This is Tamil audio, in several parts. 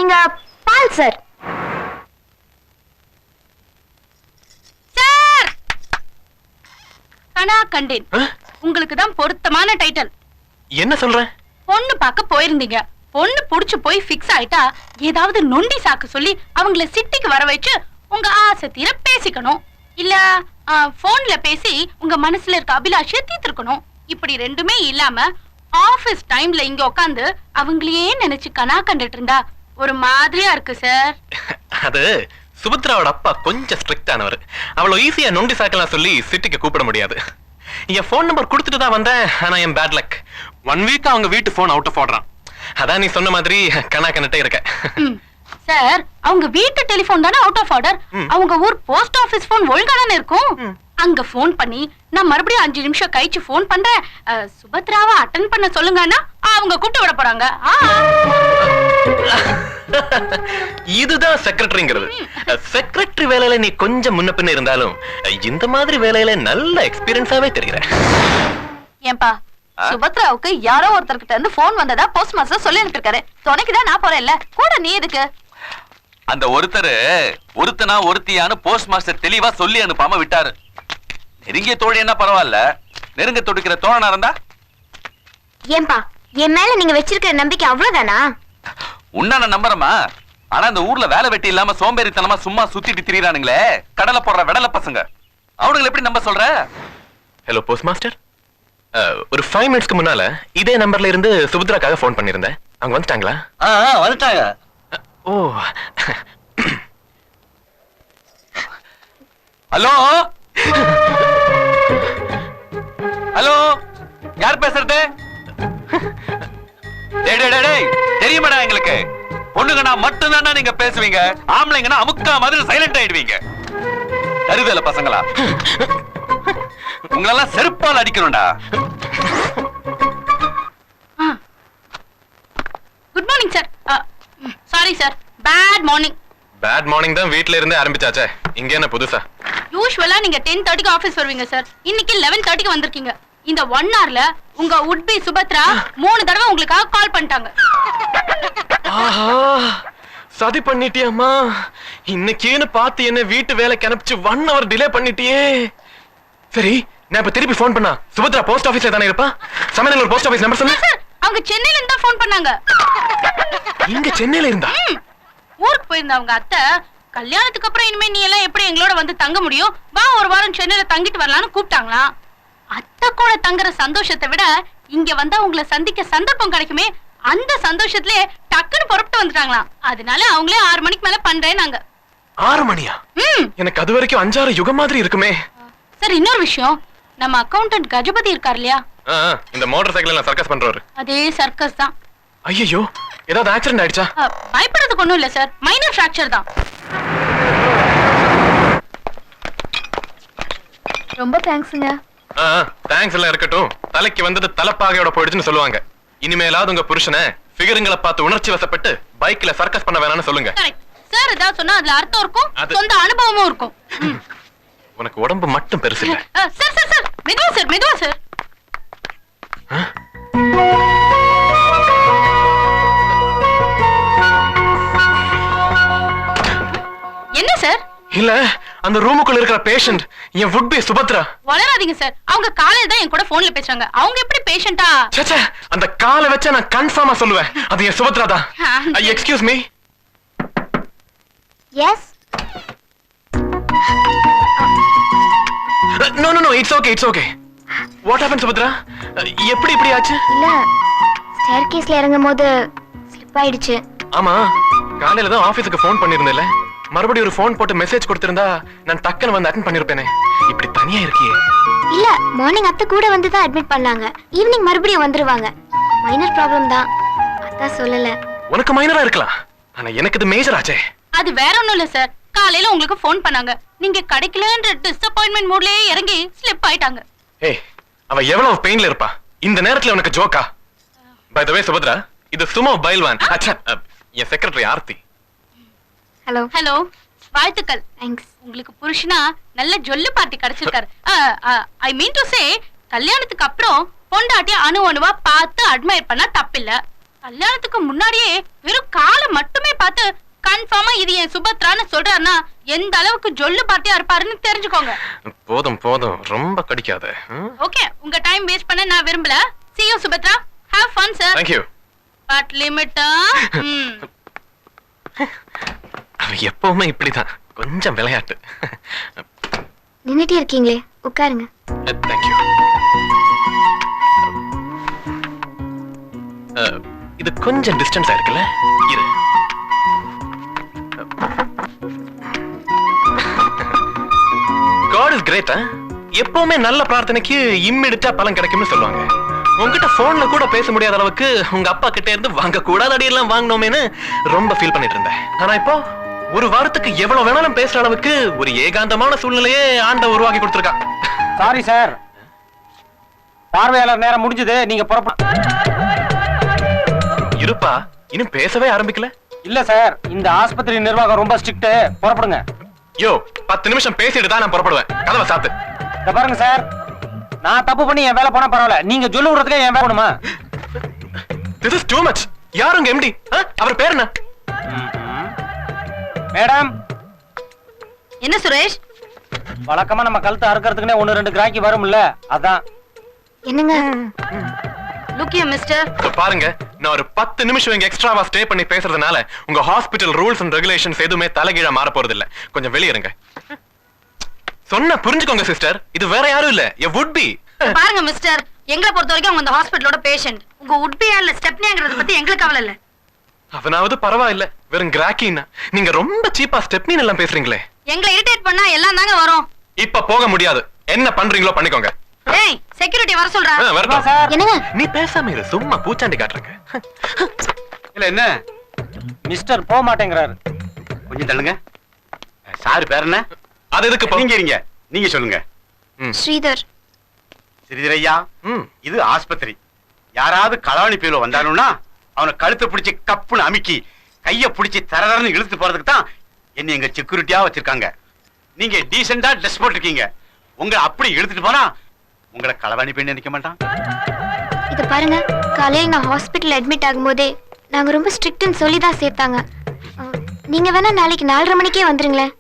நீங்க பால் சார். சார் கனா கண்டேன். உங்களுக்கு தான் பொருத்தமான டைட்டில். என்ன சொல்ற? பொண்ணு பார்க்க போயிருந்தீங்க. பொண்ணு புடிச்சு போய் ஃபிக்ஸ் ஆயிட்டா ஏதாவது நொண்டி சாக்கு சொல்லி அவங்கள சிட்டிக்கு வர வச்சு உங்க ஆசை தீர பேசிக்கணும். இல்ல போன்ல பேசி உங்க மனசுல இருக்க அபிலாஷைய தீர்த்துக்கணும். இப்படி ரெண்டுமே இல்லாம ஆபீஸ் டைம்ல இங்க உட்காந்து அவங்களையே நினைச்சு கனா கண்டுட்டு இருந்தா ஒரு மாதிரியா இருக்கு சார். அது சுபத்ராவோட அப்பா கொஞ்சம் ஸ்ட்ரிக்ட் ஆனவர். அவ்வளவு ஈஸியா நொண்டி சாக்கலாம் சொல்லி சிட்டிக்கு கூப்பிட முடியாது. என் போன் நம்பர் கொடுத்துட்டு தான் வந்தேன். ஆனா என் பேட் லக் 1 வீக் அவங்க வீட்டு போன் அவுட் ஆஃப் ஆர்டர். அதான் நீ சொன்ன மாதிரி கனா கண்டுட்டே இருக்க. சார் அவங்க வீட்டு டெலிபோன் தானே அவுட் ஆஃப் ஆர்டர். அவங்க ஊர் போஸ்ட் ஆபீஸ் போன் ஒழுங்கா தானே இருக்கும். அங்க போன் பண்ணி நான் மறுபடியும் 5 நிமிஷம் கழிச்சு போன் பண்றேன், சுபத்ராவை அட்டெண்ட் பண்ண சொல்லுங்கன்னா அவங்க கூப்பிட்டு விட போறாங்க. இதுதான் செக்ரட்டரிங்கிறது. செக்ரட்டரி வேலையில நீ கொஞ்சம் முன்ன பின்ன இருந்தாலும் இந்த மாதிரி வேலையில நல்ல எக்ஸ்பீரியன்ஸாவே தெரிகிற. ஏன்பா சுபத்ராவுக்கு யாரோ ஒருத்தர்கிட்ட இருந்து போன் வந்ததா போஸ்ட் மாஸ்டர் சொல்லி அனுப்பிருக்காரு. துணைக்குதான் நான் போறேன்ல, கூட நீ எதுக்கு? அந்த ஒருத்தனா ஒருத்தியான்னு போஸ்ட் மாஸ்டர் தெளிவா சொல்லி அனுப்பாம விட்டாரு. நெருங்கிய தோழி என்ன பரவாயில்ல, நெருங்க தொடுக்கிற தோழனா இருந்தா? ஏன்பா என் மேல நீங்க வச்சிருக்கிற நம்பிக்கை அவ்வளவுதானா? உன்ன நான் நம்புறமா? ஆனா இந்த ஊர்ல வேலை வெட்டி இல்லாம சோம்பேறித்தனமா சும்மா சுத்திட்டு திரியறானுங்களே கடலை போடுற வெடல பசங்க, அவனுங்களை எப்படி நம்ப சொல்ற? ஹலோ போஸ்ட் மாஸ்டர், ஒரு 5 மினிட்ஸ்க்கு முன்னால இதே நம்பர்ல இருந்து சுபத்ராக்காக போன் பண்ணிருந்தேன். அவங்க வந்துட்டாங்களா? வந்துட்டாங்க. ஓ ஹலோ ஹலோ, யார் பேசுறது? தெரியுமாடா எங்களுக்கு, பொண்ணுங்கனா மட்டும்தானா நீங்க பேசுவீங்க, ஆம்பளைங்கன்னா அமுக்கா மாதிரி சைலண்ட் ஆயிடுவீங்க. தருதல பசங்களா, உங்களெல்லாம் செருப்பால் அடிக்கணும்டா. Good morning sir. Sorry sir, bad morning. Bad morning தான் வீட்ல இருந்தே ஆரம்பிச்சாச்சே, இங்க என்ன புதுசா? யூசுவலா நீங்க 10:30க்கு ஆபீஸ் வருவீங்க சார். இன்னைக்கு 11:30க்கு வந்திருக்கீங்க. இந்த 1 hourல உங்க would be சுபத்ரா 3 தடவை உங்களுக்காக கால் பண்ணிட்டாங்க. ஆஹா, சதி பண்ணிட்டியம்மா. இன்னைக்கேன்னு பார்த்து என்ன வீட்டு வேலைக்கு அனுப்பிச்சு 1 hour டிலே பண்ணிட்டியே. சரி, நான் இப்ப திருப்பி போன் பண்ணா சுபத்ரா போஸ்ட் ஆபீஸ்ல தானே இருப்பா? சமயநல்லூர் போஸ்ட் ஆபீஸ் நம்பர் சொல்லு. சார் அவங்க சென்னையில இருந்து தான் ஃபோன் பண்ணாங்க. இங்க சென்னையில இருந்தா? ஊருக்கு போயிருந்த அவங்க அத்தை கல்யாணத்துக்கு அப்புறம் இனிமே நீ எல்லாம் எப்படி எங்களோட வந்து தங்க முடியும், வா ஒரு வாரம் சென்னையில தங்கிட்டு வரலாம்னு கூப்பிட்டாங்களாம். அத்தை கூட தங்குற சந்தோஷத்தை விட இங்க வந்தா உங்களை சந்திக்க சந்தர்ப்பம் கிடைக்குமே, அந்த சந்தோஷத்திலே டக்குன்னு புறப்பட்டு வந்துட்டாங்களாம். அதனால அவங்களே 6 மணிக்கு மேல பண்றேன்னாங்க. 6 மணியா? எனக்கு அது வரைக்கும் 5-6 யுகம் மாதிரி இருக்குமே. சார் இன்னொரு விஷயம், நம்ம அக்கவுண்டன்ட் கஜபதி இருக்கார் இல்லையா, இந்த மோட்டார் சைக்கிள் எல்லாம் சர்க்கஸ் பண்றவரு. அதே சர்க்கஸ் தான். ஐயோ, ஏதாவது ஆக்சிடென்ட் ஆயிடுச்சா? பயப்படுறதுக்கு ஒண்ணும் இல்ல சார், மைனர் ஃபிராக்சர் தான். ரொம்ப தேங்க்ஸ்ங்க. தேங்க்ஸ் எல்லாம் இருக்கட்டும். தலைக்கு வந்தது தலப்பாகையோட போயிடுச்சுன்னு சொல்லுவாங்க. இனிமேலாவது உங்க புருஷனை ஃபிகருங்களை பார்த்து உணர்ச்சி வசப்பட்டு பைக்ல சர்க்கஸ் பண்ண வேணாம்னு சொல்லுங்க. சார் ஏதாவது சொன்னா அதுல அர்த்தம் இருக்கும், சொந்த அனுபவமும் இருக்கும். உனக்கு உடம்பு மட்டும் பெருசு இல்ல. சார் சார் சார் மெதுவா சார், மெதுவா சார். என்ன சார்? இல்ல, அந்த ரூமுக்குள்ள இருக்கிற பேஷண்ட் என் would be சுபத்ரா. வளராதீங்க சார், அவங்க காலையில தான் என் கூட போன்ல பேசுறாங்க. அவங்க எப்படி பேஷண்டா? சச்சே, அந்த காலை வச்சா நான் கன்ஃபார்மா சொல்லுவேன் அது என் சுபத்ரா தான். Excuse me. Yes. No no no, it's okay, it's okay. What happen Subhadra? எப்படி இப்படி ஆச்சு? இல்ல, ஸ்டேர்கேஸ்ல இறங்கும்போது ஸ்லிப் ஆயிடுச்சு. ஆமா, காலையில தான் ஆபீஸ்க்கு ஃபோன் பண்ணிருந்தேல, மறுபடியும் ஒரு ஃபோன் போட்டு மெசேஜ் கொடுத்திருந்தா நான் டக்குன்னு வந்து அட்டெண்ட் பண்ணிருப்பேனே. இப்படி தனியா இருக்கியே? இல்ல, மார்னிங் அத்தை கூட வந்து தான் அட்மிட் பண்ணாங்க. ஈவினிங் மறுபடியும் வந்துருவாங்க. மைனர் ப்ராப்ளம் தான், அத்தா சொல்லல. உனக்கு மைனரா இருக்கலாம், ஆனா எனக்கு இது மேஜர் ஆச்சே. அது வேற ஒண்ணும் இல்ல சார், காலையில உங்களுக்கு போன் பண்ணாங்க, நீங்க கிடைக்கலன்ற டிசப்பாயின்ட்மென்ட் மூட்லயே இறங்கி ஸ்லிப் ஆயிட்டாங்க. ஏய், அவ எவ்வளவு பெயின்ல இருப்பா, இந்த நேரத்துல உனக்கு ஜோக்கா? பை தி வே சுபத்ரா, இது சுமோ பைல்வான். அச்சா, என் செக்ரட்டரி ஆர்த்தி. ஹலோ. ஹலோ, வாழ்த்துக்கள். தேங்க்ஸ். உங்களுக்கு புருஷனா நல்ல ஜொல்லு party கிடைச்சிருக்காரு. I mean to say, கல்யாணத்துக்கு அப்புறம் பொண்டாட்டி அணு அணுவா பார்த்து அட்மையர் பண்ணா தப்பில்ல. கல்யாணத்துக்கு முன்னாடியே வெறும் காலை மட்டுமே பார்த்து கன்ஃபார்மா இது என் சுபத்ரான்னு சொல்றாருன்னா எந்த அளவுக்கு ஜொல்லு பார்ட்டியா இருப்பாருன்னு தெரிஞ்சுக்கோங்க. போதும் போதும், ரொம்ப கடிக்காத. ஓகே, உங்க டைம் வேஸ்ட் பண்ண நான் விரும்பல. See you Subhadra. Have fun sir. Thank you. But limit. அவ எப்பவுமே இப்படிதான், கொஞ்சம் விளையாட்டு. நின்னுட்டே இருக்கீங்களே, உட்காருங்க. Thank you. இது கொஞ்சம் டிஸ்டன்ஸ் இருக்குல்ல, இரு. God is great. எப்பவுமே நல்ல பிரார்த்தனைக்கு இம்மிடிட்டா பலன் கிடைக்கும்னு சொல்லுவாங்க. உங்ககிட்ட போன்ல கூட பேச முடியாத அளவுக்கு உங்க அப்பா கிட்ட இருந்து வாங்க கூடாத அடியெல்லாம் வாங்கினோமேன்னு ரொம்ப ஃபீல் பண்ணிட்டு இருந்தேன். ஆனா இப்போ ஒரு வாரத்துக்கு எவ்வளவு வேணாலும் பேசுற அளவுக்கு ஒரு ஏகாந்தமான சூழ்நிலையே ஆண்டவர் உருவாக்கி கொடுத்திருக்கா. சாரி சார், பார்வையாளர் நேரம் முடிஞ்சது, நீங்க இருப்பா, இன்னும் பேசவே ஆரம்பிக்கல. இல்ல சார், இந்த ஆஸ்பத்திரி நிர்வாகம் ரொம்ப ஸ்ட்ரிக்ட், புறப்படுங்க. யோ, 10 நிமிஷம் பேசிட்டு தான் நான் புறப்படுவேன். கதவை சாத்து. இத பாருங்க சார், நான் தப்பு பண்ணி என் வேலை போனா பரவாயில்ல, நீங்க சொல்லு விடுறதுக்கு என் வேலை பண்ணுமா? This is too much. யாருங்க எம்டி? அவர் பேர் என்ன? மேடம். என்ன சுரேஷ்? வழக்கமா நம்ம கழுத்தை அறுக்கிறதுக்குனே 1-2 கிராக்கி வரும்ல, அதான். என்னங்க? Look you mister. பாருங்க, நான் ஒரு 10 நிமிஷம் இங்க எக்ஸ்ட்ராவா ஸ்டே பண்ணி பேசுறதுனால உங்க ஹாஸ்பிடல் ரூல்ஸ் அண்ட் ரெகுலேஷன்ஸ் எதுவுமே தலைகீழா மாற போறது இல்ல. கொஞ்சம் வெளிய இருங்க. சொன்னா புரிஞ்சுக்கோங்க சிஸ்டர், இது வேற யாரும் இல்ல, எ வுட் பி. பாருங்க மிஸ்டர், எங்களை பொறுத்த வரைக்கும் உங்க இந்த ஹாஸ்பிடலோட பேஷண்ட். உங்க வுட் பி இல்ல ஸ்டெப்னிங்கறத பத்தி எங்களுக்கு கவலை இல்ல. அவனாவது பரவாயில்ல, வெறும் கிராக்கினா. நீங்க ரொம்ப சீப்பா ஸ்டெப்னின் எல்லாம் பேசுறீங்களே. எங்களை இரிட்டேட் பண்ணா எல்லாம் தாங்க வரும். இப்ப போக முடியாது, என்ன பண்றீங்களோ பண்ணிக்கோங்க. ஏய், செக்யூரிட்டி வர சொல்றா. வரட்டும் சார். என்னங்க? நீ பேசாம இரு, சும்மா பூச்சாண்டி காட்டுறங்க. இல்ல என்ன மிஸ்டர் போக மாட்டேங்கிறாரு. கொஞ்சம் தள்ளுங்க. சார் பேர் என்ன? அது எதுக்கு இப்போ? நீங்க இருங்க, நீங்க சொல்லுங்க. ஸ்ரீதர். ஸ்ரீதரையா, ம். இது ஆஸ்பத்திரி. யாராவது களவாணி பேர்ல வந்தாலும்னா அவனை கழுத்தை பிடிச்சி கப்புன்னு அமுக்கி கைய பிடிச்சி தரதரன்னு இழுத்து போறதுக்கு தான் என்ன எங்க செக்யூரிட்டியா வச்சிருக்காங்க. நீங்க டீசெண்டா ட்ரெஸ் போட்டிருக்கீங்க. உங்களை அப்படி இழுத்துட்டு போனா உங்களை களவாணி பெண் நினைக்க மாட்டான். இத பாருங்க, காலையில நான் ஹாஸ்பிடல் அட்மிட் ஆகும்போதே நாங்க ரொம்ப ஸ்ட்ரிக்ட்னு சொல்லி தான் சேர்த்தாங்க. நீங்க வேணா நாளைக்கு 4:30 மணிக்கே வந்துருங்களேன்.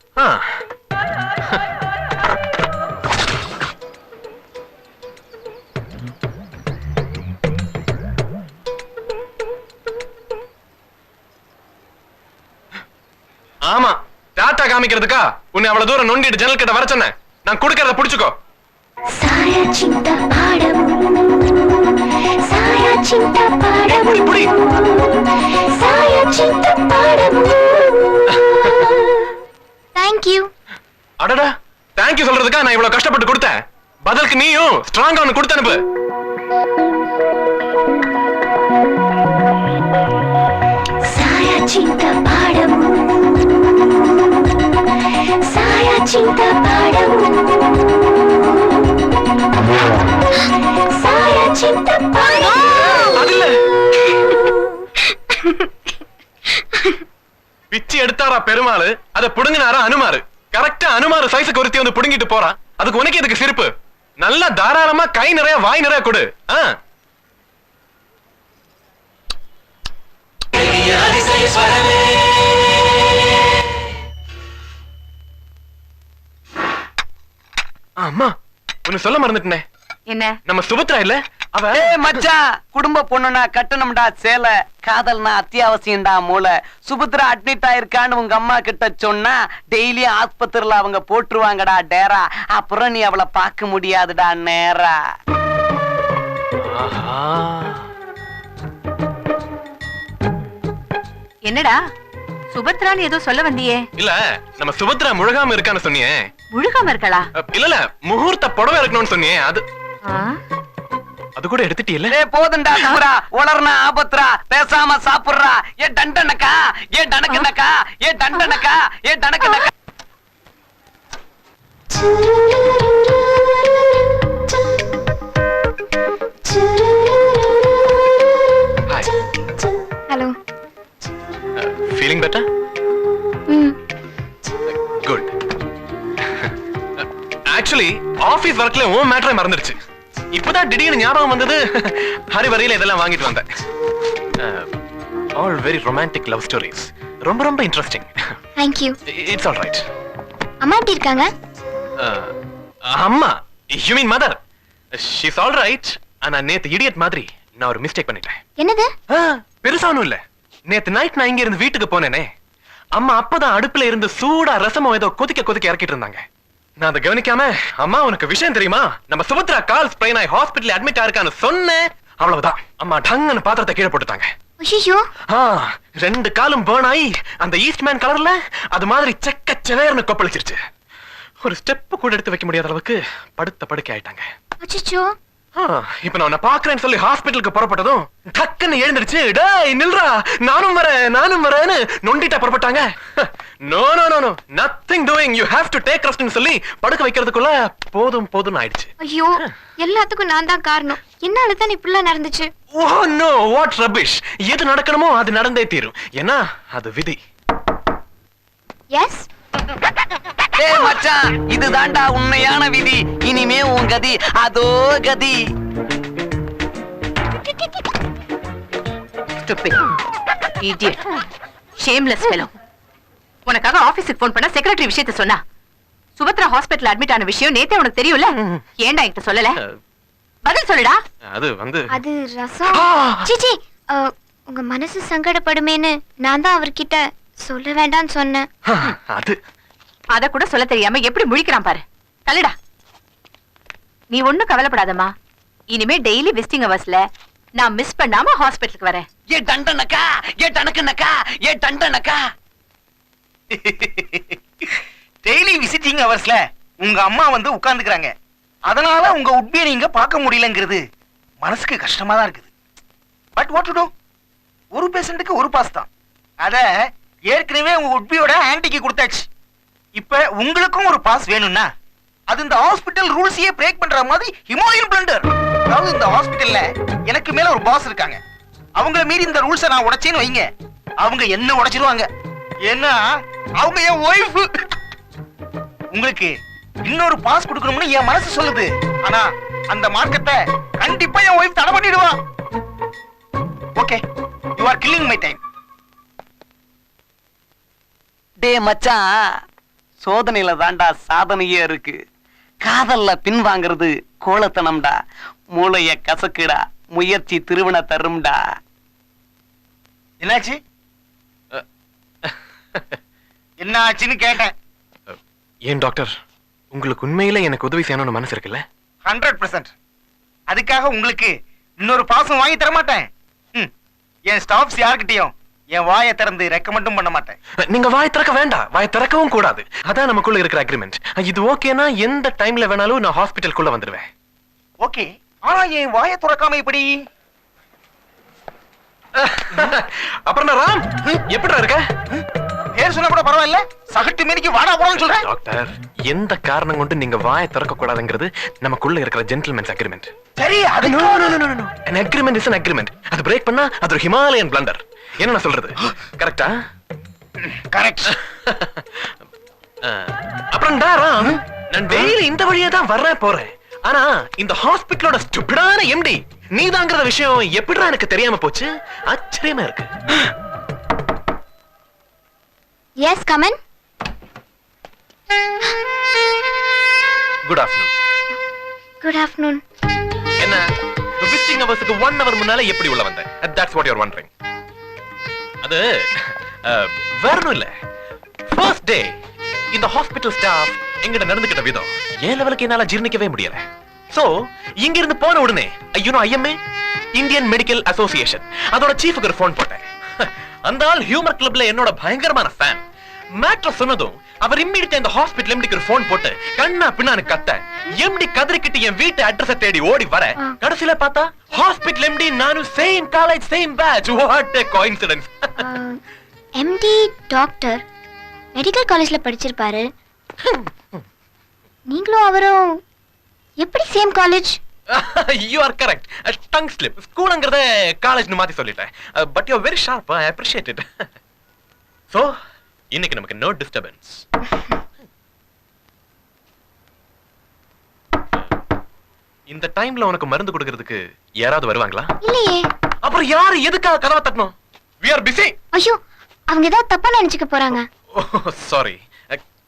ஆமா, டாட்டா காமிக்கிறதுக்கா உன்னை அவ்வளவு தூரம் நொண்டிட்டு ஜன்னல் கிட்ட வர சொன்னேன். நான் கொடுக்கறத புடிச்சுக்கோ. புடி, புடி. Thank you. அடடா, தேங்க்யூ சொல்றதுக்கா நான் இவ்வளவு கஷ்டப்பட்டு கொடுத்தேன். பதிலுக்கு நீயும் ஸ்ட்ராங்கா ஒன்னு கொடுத்து அனுப்பு. பிச்சு எடுத்தாரா பெருமாள், அதை புடுங்கினாரா அனுமாரு. கரெக்டா அனுமாரு சைஸுக்கு ஒருத்தி வந்து புடுங்கிட்டு போறான். அதுக்கு உனக்கு எதுக்கு சிரிப்பு? நல்லா தாராளமா கை நிறைய வாய் நிறைய கொடு. அம்மா, ஒன்னு சொல்ல மறந்துட்டேனே. என்ன? நம்ம சுபத்ரா இல்ல, அவ மச்சான், குடும்ப பொண்ணுனா கட்டணும்டா சேலை, காதல்னா அத்தியாவசியம்டா மூளை. சுபத்ரா அட்மிட் ஆயிருக்கான்னு உங்க அம்மா கிட்ட சொன்னா டெய்லி ஆஸ்பத்திரியில அவங்க போட்டுருவாங்கடா டேரா. அப்புறம் நீ அவளை பார்க்க முடியாதுடா நேரா. என்னடா சுபத்ரான்னு ஏதோ சொல்ல வந்தியே? இல்ல, நம்ம சுபத்ரா முழுகாம இருக்கான்னு சொன்னியே. முழுகாம இருக்கலாம். இல்ல, முகூர்த்த புடவை இருக்கணும்னு சொன்னியே, அது கூட எடுத்துட்டீல்ல? போதுண்டா சுபரா, உளர்னா ஆபத்ரா, பேசாம சாப்பிடுறா. ஏ டண்டனக்கா, ஏ டனக்கனக்கா, ஏ டண்டனக்கா, ஏ டனக்கனக்கா. Hello. Feeling better? Good. Actually office ஒர்க்ல உன் மேட்டரே மறந்துடுச்சு. இப்பதான் திடீர்னு ஞாபகம் வந்தது. ஹரி வரையில இதெல்லாம் வாங்கிட்டு வந்தேன். All very romantic love stories. ரொம்ப ரொம்ப interesting. Thank you. It's all right. அம்மா எப்படி இருக்காங்க? அம்மா, you mean mother? She's all right. ஆனா நேத்து இடியட் மாதிரி நான் ஒரு மிஸ்டேக் பண்ணிட்டேன். என்னது? பெருசா ஒண்ணும் இல்ல. நேத்து நைட் நான் இங்க இருந்து வீட்டுக்கு போனேனே, அம்மா அப்பதான் அடுப்புல இருந்து சூடா ரசமோ ஏதோ கொதிக்க இறக்கிட்டு இருந்தாங்க. நான் அதை கவனிக்காம, அம்மா உனக்கு விஷயம் தெரியுமா, நம்ம சுபத்ரா கால் ஸ்ப்ரெயின் ஆகி ஹாஸ்பிடல் அட்மிட் ஆயிருக்கான்னு சொன்னேன். அவ்வளவுதான், அம்மா டங்குன்னு பாத்திரத்தை கீழே போட்டுட்டாங்க. ஐயோ. 2 காலும் பேர்ன் ஆகி அந்த ஈஸ்ட் மேன் கலர்ல அது மாதிரி செவேர்னு கொப்பளிச்சிருச்சு. ஒரு ஸ்டெப் கூட எடுத்து வைக்க முடியாத அளவுக்கு படுத்த படுக்கை ஆயிட்டாங்க. அச்சச்சோ. இப்ப நான் உன்னை பாக்குறேன்னு சொல்லி ஹாஸ்பிட்டலுக்கு புறப்பட்டதும் டக்குன்னு எழுந்திருச்சு, டேய் நில்றா, நானும் வரேன்னு நொண்டிட்டா புறப்பட்டாங்க. No no no no, nothing doing, you have to take ரெஸ்ட்னு சொல்லி படுக்க வைக்கிறதுக்குள்ள போதும் ஆயிடுச்சு. ஐயோ, எல்லாத்துக்கும் நான் தான் காரணம். என்னால தான் இப்படிலாம் நடந்துச்சு. Oh no, what rubbish. எது நடக்கணுமோ அது நடந்தே தீரும். ஏன்னா அது விதி. எஸ். ஏய் மச்சான், இதுதான்டா உண்மையான விதி. இனிமே உன் கதி அதோ கதி. Stupid. Idiot. Shameless fellow. உனக்காக ஆபீஸ்க்கு போன் பண்ண செக்ரட்டரி விஷயத்தை சொன்னா, சுபத்ரா ஹாஸ்பிடல் அட்மிட் ஆன விஷயம் நேத்தே உனக்கு தெரியும்ல, ஏன்டா என்கிட்ட சொல்லல? பதில் சொல்லுடா. அது ரசம். சிச்சி, உங்க மனசு சங்கடப்படுமேன்னு நான் தான் அவர்கிட்ட சொல்ல வேண்டாம்னு சொன்னேன். அத கூட சொல்ல தெரியாம எப்படி முழிக்கிறான் பாரு. தள்ளுடா. நீ ஒண்ணும் கவலைப்படாதம்மா. இனிமே டெய்லி விசிட்டிங் அவர்ஸ்ல நான் மிஸ் பண்ணாம ஹாஸ்பிடலுக்கு வரேன். ஏ டண்டனக்கா, ஏ டனக்கனக்கா, ஏ டண்டனக்கா. டெய்லி விசிட்டிங் அவர்ஸ்ல உங்க அம்மா வந்து உட்கார்ந்துக்கறாங்க. அதனால உங்க உட்பியை நீங்க பார்க்க முடியலங்கிறது மனசுக்கு கஷ்டமா தான் இருக்குது. But what to to? ஒரு பேஷண்ட்டுக்கு ஒரு பாஸ் தான். அத ஏற்கனவே உங்க உட்பியோட ஆன்டிக்கு கொடுத்தாச்சு. இப்ப உங்களுக்கும் ஒரு பாஸ் வேணும்னா அது இந்த ஹாஸ்பிடல் ரூல்ஸையே பிரேக் பண்ற மாதிரி ஹிமாலயன் பிளண்டர். அதாவது இந்த ஹாஸ்பிடல்ல எனக்கு மேல ஒரு பாஸ் இருக்காங்க. அவங்கள மீறி இந்த ரூல்ஸை நான் உடைச்சேன்னு வைங்க, அவங்க என்ன உடைச்சிருவாங்க. ஏன்னா அவங்க என் ஒய்ஃப். உங்களுக்கு இன்னொரு பாஸ் கொடுக்கணும்னு என் மனசு சொல்லுது. ஆனா அந்த மார்க்கத்தை கண்டிப்பா என் ஒய்ஃப் தடை பண்ணிடுவா. Okay, you are killing my time. டே மச்சான், சோதனையில தான்டா சாதனையே இருக்கு. காதல்ல பின் வாங்குறது கோலத்தனம்டா. மூளைய கசக்குடா, முயற்சி திருவன தரும்டா. என்னாச்சு? என்ன ஆச்சுன்னு கேட்டேன். ஏன் டாக்டர், உங்களுக்கு உண்மையில எனக்கு உதவி செய்யணும்னு மனசு இருக்குல்ல? 100%. அதுக்காக உங்களுக்கு இன்னொரு பாசம் வாங்கி தர மாட்டேன். என் ஸ்டாஃப்ஸ் யார்கிட்டயும் என் வாயை திறந்து ரெக்கமெண்டும் பண்ண மாட்டேன். நீங்க வாய் திறக்க வேண்டாம், வாய் திறக்கவும் கூடாது. அதான் நமக்குள்ள இருக்கிற அக்ரிமெண்ட். இது ஓகேனா எந்த டைம்ல வேணாலும் நான் ஹாஸ்பிட்டலுக்குள்ள வந்துடுவேன். ஓகே, ஆனா என் வாயை திறக்காம இப்படி? அப்புறம் ராம், எப்படிடா இருக்க? பேர் சொன்னா கூட பரவாயில்ல, சகட்டு மேனிக்கு வாடா போடான்னு சொல்றேன். டாக்டர், எந்த காரணம் கொண்டு நீங்க வாயை திறக்க கூடாதுங்கிறது நமக்குள்ள இருக்கிற ஜென்டில்மேன்ஸ் அக்ரிமெண்ட். சரி, அது no no no no. an agreement is an agreement. அது பிரேக் பண்ணா அது ஒரு ஹிமாலயன் பிளண்டர். என்ன நான் சொல்றது கரெக்ட்டா? கரெக்ட். அப்புறம் ராம், நான் டெய்லி இந்த வழியா தான் வர்றேன் போறேன். ஆனா இந்த ஹாஸ்பிடலோட ஸ்டூபிடான எம்டி நீதாங்கற விஷயம் எப்படிடா எனக்கு தெரியாம போச்சு? ஆச்சரியமா இருக்கு. Yes, come in. Good afternoon. Good afternoon. என்ன விசிட்டிங் அவர்ஸ்க்கு 1 hour முன்னால எப்படி உள்ள வந்த? That's what you're wondering. அது வேறணும் இல்ல. ஃபர்ஸ்ட் டே இந்த ஹாஸ்பிடல் ஸ்டாஃப் எங்கிட்ட நடந்துக்கிட்ட விதம் ஏன் லெவலுக்கு என்னால ஜீர்ணிக்கவே முடியல. சோ இங்க இருந்து போன உடனே IMA இந்தியன் மெடிக்கல் அசோசியேஷன் அதோட சீஃப்க்கு ஒரு ஃபோன் போட்டேன். அந்த ஆள் ஹியூமர் கிளப்ல என்னோட பயங்கரமான ஃபேன். மேட்டர் சொன்னதும் அவர் இம்மிடியா இந்த ஹாஸ்பிடல் எம்டிக்கு ஒரு ஃபோன் போட்டு கண்ணா பின்னான்னு கத்த எம்டி கதறிக்கிட்டு என் வீட்டு அட்ரஸ் தேடி ஓடி வர கடைசியில பார்த்தா ஹாஸ்பிடல் எம்டி நானும் same college same batch. What a coincidence. MD doctor medical காலேஜ்ல படிச்சிருப்பாரு. நீங்களும் அவரும் எப்படி same college? You are correct. Tongue slip. ஸ்கூல்ங்கறத காலேஜ்னு மாத்தி சொல்லிட்டேன். But you are very sharp. I appreciate it. So, இன்னைக்கு நமக்கு no disturbance. இந்த டைம்ல உனக்கு மருந்து கொடுக்கிறதுக்கு யாராவது வருவாங்களா? இல்லையே. அப்புறம் அப்புறம் யாரு எதுக்காக கதவை தட்டணும்? We are busy. ஐயோ அவங்க ஏதாவது தப்பா நினைச்சுக்க போறாங்க. Sorry.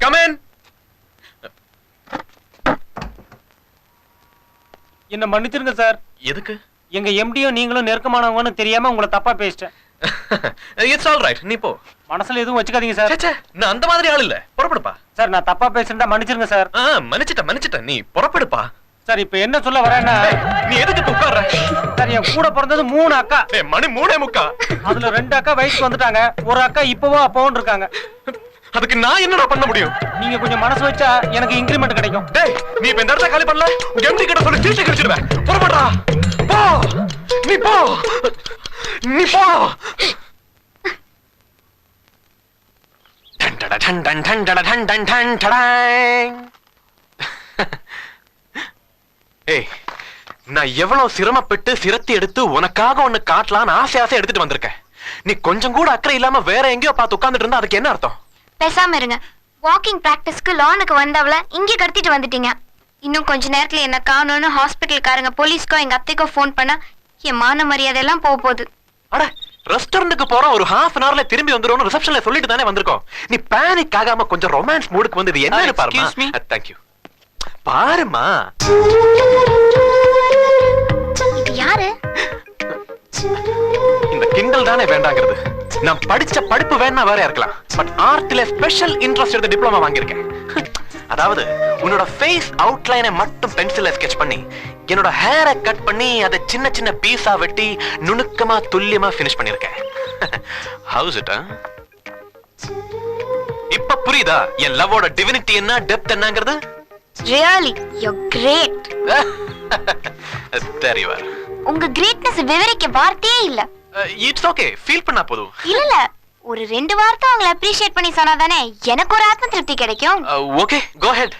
Come in. என்ன மன்னிச்சிருங்க சார். எதுக்கு? எங்க எம்டியும் நீங்களும் நெருக்கமானவங்கன்னு தெரியாம உங்களை தப்பா பேசிட்டேன். It's all right. நீ போ. மனசுல எதுவும் வச்சுக்காதீங்க சார். ச்சே, நான் அந்த மாதிரி ஆள் இல்ல. புறப்படுப்பா. சார் நான் தப்பா பேசிட்டா மன்னிச்சிருங்க சார். மன்னிச்சிட்ட. நீ புறப்படுப்பா. சார் இப்ப என்ன சொல்ல வரேன்னா, நீ எதுக்கு உட்கார்ற? சார் என் கூட பிறந்தது 3 அக்கா. மணி 3:45. அதுல 2 அக்கா வயசுக்கு வந்துட்டாங்க. ஒரு அக்கா இப்பவோ அப்போன்னு இருக்காங்க. அதுக்கு நான் என்னடா பண்ண முடியும்? நீங்க கொஞ்சம் மனசு வச்சா எனக்கு இன்கிரிமெண்ட் கிடைக்கும். டேய், நீ இப்ப இந்த இடத்த காலி பண்ணல, உங்க எம்டி கிட்ட சொல்லி சீட்டு கிழிச்சிடுவேன். புறப்படுறா. போ. நீ போ. ஏய், நான் எவ்வளவு சிரமப்பட்டு சிரத்தி எடுத்து உனக்காக ஒண்ணு காட்டலான்னு ஆசையா எடுத்துட்டு வந்திருக்கேன். நீ கொஞ்சம் கூட அக்கறை இல்லாம வேற எங்கேயோ பார்த்து உட்கார்ந்துட்டு இருந்தா அதுக்கு என்ன அர்த்தம்? பேசாம இருங்க. வாக்கிங் பிராக்டிஸ்க்கு லானுக்கு வந்தவள இங்கே கடத்திட்டு வந்துட்டீங்க. இன்னும் கொஞ்ச நேரத்துல என்ன காணோன்னு ஹாஸ்பிட்டல்காரங்க போலீஸ்க்கோ எங்க அத்தைக்கோ ஃபோன் பண்ணா என் மான மரியாதை எல்லாம் போக போகுது. அட, ரெஸ்டாரண்ட்டுக்கு போற ஒரு half an hourல திரும்பி வந்துருவோம்னு ரிசப்ஷன்ல சொல்லிட்டு தானே வந்திருக்கோம். நீ பேனிக் ஆகாம கொஞ்சம் ரொமான்ஸ் மூடுக்கு வந்து இது என்னன்னு பாருமா. Thank you. பாருமா. இது யாரு? இந்த கிண்டல் தானே வேண்டாங்கிறது. நான் படிச்ச படிப்பு வேணா வேற இருக்கலாம், பட் ஆர்ட்ல ஸ்பெஷல் இன்ட்ரெஸ்ட் எடுத்து டிப்ளமா வாங்கியிருக்கேன். அதாவது உன்னோட ஃபேஸ் அவுட்லைனை மட்டும் பென்சில்ல ஸ்கெட்ச் பண்ணி என்னோட ஹேரை கட் பண்ணி அதை சின்ன சின்ன பீஸா வெட்டி நுணுக்கமா துல்லியமா ஃபினிஷ் பண்ணிருக்கேன். How's it? இப்ப புரியுதா என் லவ்வோட டிவினிட்டி என்ன, டெப்த் என்னங்கிறது? Really, you're great. There you are. உங்க கிரேட்னஸ் விவரிக்க வார்த்தையே இல்ல. இட்ஸ் ஓகே, ஃபீல் பண்ணா போதும். இல்ல ஒரு 2 வார்த்தை உங்களை அப்ரிஷியேட் பண்ணி சொன்னாதானே எனக்கு ஒரு ஆத்ம திருப்தி கிடைக்கும். ஓகே, கோ ஹெட்.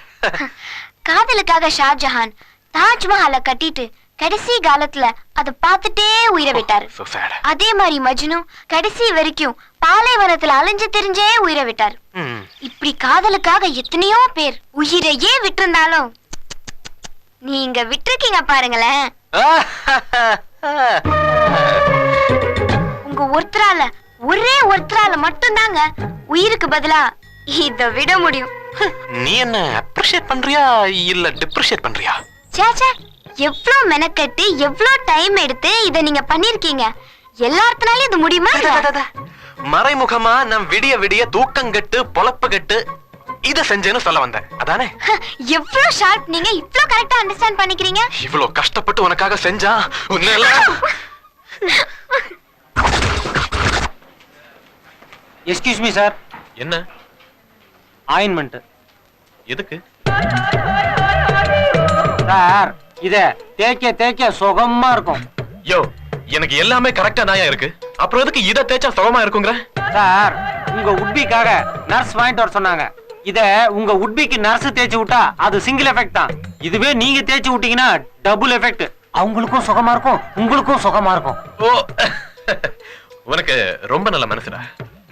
காதலுக்காக ஷாஜஹான் தாஜ்மஹாலை கட்டிட்டு கடைசி காலத்துல அத பார்த்துட்டே உயிரை விட்டாரு. So sad. அதே மாதிரி மஜ்னு கடைசி வரைக்கும் பாலைவனத்துல அலைஞ்சு திரிஞ்சே உயிரை விட்டாரு. இப்படி காதலுக்காக எத்தனையோ பேர் உயிரையே விட்டிருந்தாலும் நீங்க விட்டுருக்கீங்க பாருங்களேன். உங்க ஒருத்தரால மட்டும்தாங்க உயிருக்கு பதிலா இத விட முடியும். நீ என்ன அப்ரிஷியேட் பண்றியா இல்ல டிப்ரிஷியேட் பண்றியா? சேச்சே, எவ்ளோ மெனக்கெட்டு எவ்ளோ டைம் எடுத்து இத நீங்க பண்ணிருக்கீங்க. எல்லார்த்தனாலும் இது முடியுமா? மறைமுகமா நான் விடிய விடிய தூக்கம் கெட்டு பொழப்பு கெட்டு இத செஞ்சேன்னு சொல்ல வந்தேன், அதானே? எவ்ளோ ஷார்ப் நீங்க, இவ்ளோ கரெக்ட்டா அண்டர்ஸ்டாண்ட் பண்ணிக்கிறீங்க. இவ்ளோ கஷ்டப்பட்டு உனக்காக செஞ்சா உன்னால. Excuse me sir. என்ன ஆயின்மெண்ட் எதுக்கு? சார் இத தேய்க்க சுகமா இருக்கும். யோ, எனக்கு எல்லாமே கரெக்டா தான் இருக்கு, அப்புறம் எதுக்கு இத தேய்ச்சா சுகமா இருக்குங்கற? சார் உங்க உட்பிக்காக நர்ஸ் வாங்கிட்டு வர சொன்னாங்க. இத உங்க உட்பிக்கு நர்ஸ் தேய்ச்சி விட்டா அது சிங்கிள் எஃபெக்ட் தான். இதுவே நீங்க தேய்ச்சி விட்டீங்கன்னா டபுள் எஃபெக்ட். அவங்களுக்கும் சுகமா இருக்கும், உங்களுக்கும் சுகமா இருக்கும். ஓ, உனக்கு ரொம்ப நல்ல மனசுடா.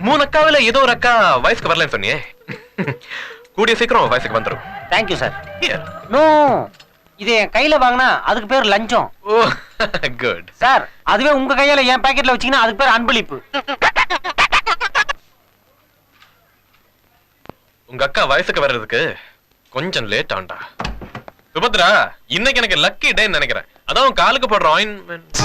3 அக்காவில ஏதோ ஒரு அக்கா வயசுக்கு வரலன்னு சொன்னியே, கூடிய சீக்கிரம் வயசுக்கு வந்துரும். Thank you sir. நோ, இது என் கையில வாங்கினா அதுக்கு பேர் லஞ்சம். ஓ, குட் சார். அதுவே உங்க கையில என் பாக்கெட்ல வச்சீங்கன்னா அதுக்கு பேர் அன்பளிப்பு. உங்க அக்கா வயசுக்கு வர்றதுக்கு கொஞ்சம் லேட் ஆண்டா. சுபத்ரா, இன்னைக்கு எனக்கு லக்கி டேன்னு நினைக்கிறேன். அதான் காலுக்கு போடுற ஆயின்மெண்ட்.